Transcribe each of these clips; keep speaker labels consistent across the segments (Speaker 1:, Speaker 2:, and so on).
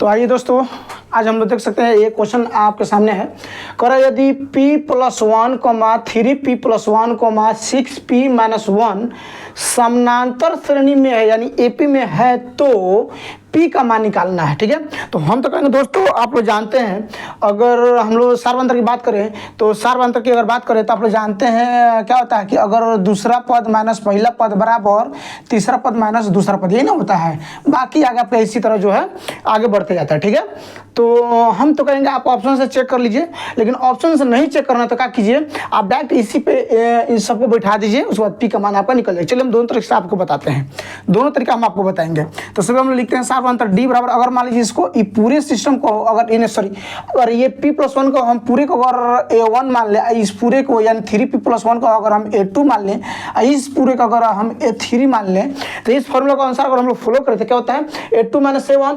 Speaker 1: तो आइए दोस्तों, आज हम लोग देख सकते हैं ये क्वेश्चन आपके सामने है। कह यदि p+1, 3p+1, 6p-1 समानांतर श्रेणी में है यानी AP में है तो P का मान निकालना है। ठीक है, तो हम तो कहेंगे दोस्तों, आप लोग जानते हैं अगर हम लोग सार्वंतर की बात करें तो सार्वंतर की अगर बात करें तो आप लोग जानते हैं क्या होता है कि अगर दूसरा पद माइनस पहला पद बराबर तीसरा पद माइनस दूसरा पद, यही ना होता है। बाकी आगे आपका इसी तरह जो है आगे बढ़ते जाता है। ठीक है, तो हम तो कहेंगे आप ऑप्शन से चेक कर लीजिए, लेकिन ऑप्शन से नहीं चेक करना तो क्या कीजिए, आप डायरेक्ट इसी पे इस सबको बैठा दीजिए, उसके बाद P का मान आपका निकल जाए। चलिए हम दोनों तरीके से आपको बताते हैं, दोनों तरीका हम आपको बताएंगे। तो सबसे हम लोग लिखते हैं सार्वंतर D बराबर, अगर मान लीजिए इसको पूरे सिस्टम को अगर ये p+1 को हम पूरे को अगर A1 मान लें, इस पूरे को यानी 3p+1 को अगर हम A2 मान लें, इस पूरे को अगर हम A3 मान लें, तो इस फॉर्मूला के अनुसार अगर हम लोग फॉलो करें तो क्या होता है A2-A1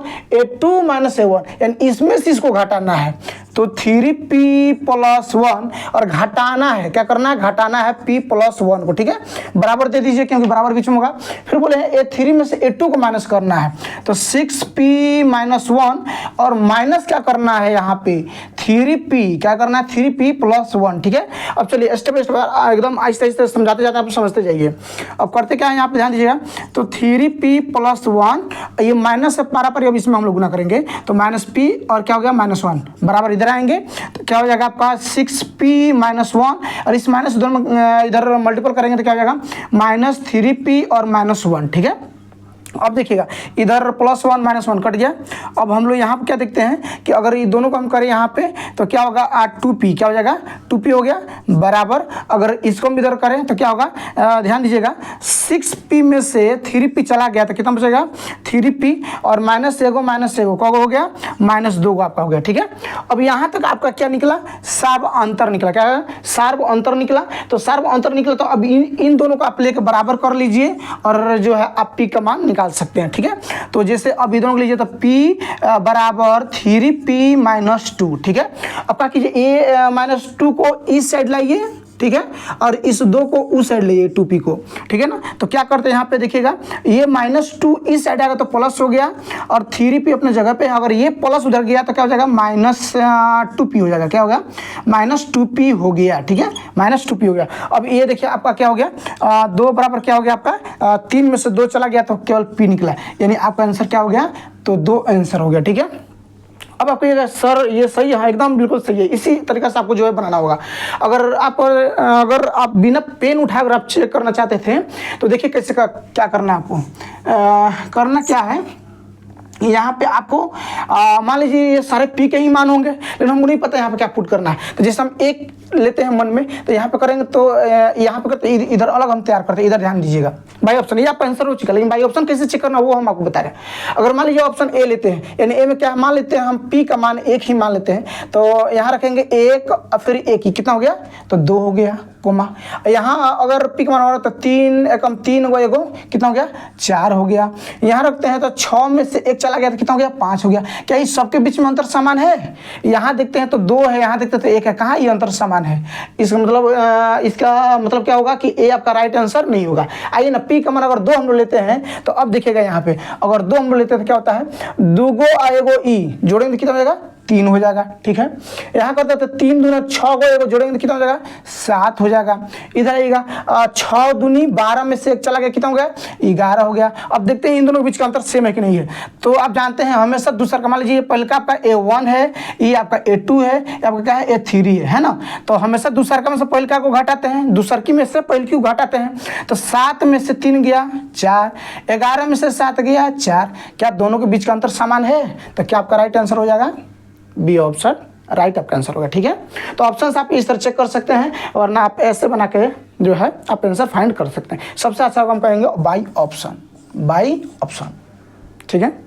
Speaker 1: यानी इसमें से इसको घटाना है। तो 3p+1 और घटाना है, क्या करना है, घटाना है p+1 को। ठीक है, बराबर दे दीजिए क्योंकि बराबर बीच में होगा। फिर बोले हैं A3 में से A2 को माइनस करना है, तो 6p-1 और माइनस क्या करना है यहाँ पे 3p, क्या करना है 3p+1। ठीक है, अब चलिए स्टेप बाय स्टेप एकदम आहिस्ते आहिस्ते समझाते जाते हैं, आप समझते जाइए। अब करते क्या है यहाँ पे ध्यान दीजिएगा, तो 3p+1 ये माइनस से पारा पर, अब इसमें हम लोग गुना करेंगे तो -p और क्या हो गया -1 बराबर इधर आएंगे तो क्या हो जाएगा आपका 6p-1 और इस माइनस दोनों इधर मल्टीपल करेंगे तो क्या हो जाएगा -3p और -1। ठीक है, अब देखिएगा इधर +1 -1 कट गया। अब हम लोग यहाँ पे क्या देखते हैं कि अगर ये दोनों को हम करें यहाँ पे तो क्या होगा 2p, क्या हो जाएगा 2p हो गया बराबर, अगर इसको हम इधर करें तो क्या होगा, ध्यान दीजिएगा 6p में से 3p चला गया तो कितना बचेगा 3p और -1 कब हो गया -2 आपका हो गया। ठीक है, अब यहाँ तक आपका क्या निकला, सार्व अंतर निकला। क्या है, सार्व अंतर निकला। तो सार्व अंतर निकला तो अब इन दोनों को आप लेकर बराबर कर लीजिए और जो है आप P का मान निकाल सकते हैं। ठीक है, तो जैसे अब इधरों को लीजिए तो P बराबर 3p-2। ठीक है, अब क्या कीजिए -2 को इस साइड लाइए, ठीक है, और इस 2 को उस साइड ले 2p को। ठीक है ना, तो क्या करते हैं यहाँ पे देखिएगा, ये -2 इस साइड आएगा तो प्लस हो गया और 3p अपने जगह पे, अगर ये प्लस उधर गया तो क्या हो जाएगा -2p हो जाएगा। क्या हो गया -2p हो गया। ठीक है, -2p हो गया। अब ये देखिए आपका क्या हो गया 2 बराबर क्या हो गया आपका 3 में से 2 चला गया तो केवल p निकला, यानी आपका आंसर क्या हो गया, तो 2 आंसर हो गया। ठीक है, अब आपको ये सर ये सही है, एकदम बिल्कुल सही है। इसी तरीके से आपको जो है बनाना होगा। अगर आप बिना पेन उठाए अगर आप चेक करना चाहते थे तो देखिए कैसे क्या करना है आपको। करना क्या है, यहाँ पे आपको मान लीजिए ये सारे P के ही मान होंगे, लेकिन हमको नहीं पता यहाँ पे क्या पुट करना है। तो जैसे हम एक लेते हैं मन में तो यहाँ पे करेंगे, तो यहाँ पे करते इधर अलग हम तैयार करते हैं। इधर ध्यान दीजिएगा बाई ऑप्शन, ये आपका आंसर हो चुका, लेकिन बाई ऑप्शन कैसे चेक करना वो हम आपको बता रहे हैं। अगर मान लीजिए ऑप्शन ए लेते हैं, यानी ए में क्या मान लेते हैं हम P का मान 1 ही मान लेते हैं, तो यहाँ रखेंगे 1 और फिर 1 ही, कितना हो गया तो 2 हो गया कोमा। यहाँ अगर P का मान हो रहा तो 3 एकम 3 गो एगो कितना हो गया 4 हो गया। यहाँ रखते हैं तो 6 में से 1 चला गया तो कितना हो गया 5 हो गया। क्या इस सबके बीच में अंतर समान है, यहाँ देखते हैं तो 2 है, यहाँ देखते हैं तो 1 है, कहाँ ये अंतर समान है। इसका मतलब क्या होगा कि ए आपका राइट आंसर नहीं होगा। आइए ना, P का मान अगर 2 हम लोग लेते हैं तो अब देखिएगा यहाँ पे अगर 2 हम लोग लेते हैं तो क्या होता है 2 गो आएगो ई जोड़ेंगे तो कितना हो जाएगा 3 हो जाएगा। ठीक है, यहाँ करते तो 3 दूना 6 गो एगो जोड़ेंगे तो कितना हो जाएगा 7 हो जाएगा। इधर आइएगा 6 दूनी 12 में से 1 चला गया कितना हो गया 11 हो गया। अब देखते हैं इन दोनों के बीच का अंतर सेम है कि नहीं है। तो आप जानते हैं हमेशा दूसरा का मान लीजिए पहले का आपका A1 है, ये आपका A2 है, आपका क्या है A3 है ना। तो हमेशा दूसरा का में से पहले का को घटाते हैं, दूसर की में से पहले की को घटाते हैं। तो 7 में से 3 गया 4, 11 में से 7 गया 4। क्या दोनों के बीच का अंतर समान है, तो क्या आपका राइट आंसर हो जाएगा बी ऑप्शन, राइट आपका आंसर होगा। ठीक है, तो ऑप्शंस आप इस तरह चेक कर सकते हैं, वरना आप ऐसे बना के जो है आप आंसर फाइंड कर सकते हैं। सबसे अच्छा हम कहेंगे बाई ऑप्शन, बाई ऑप्शन। ठीक है।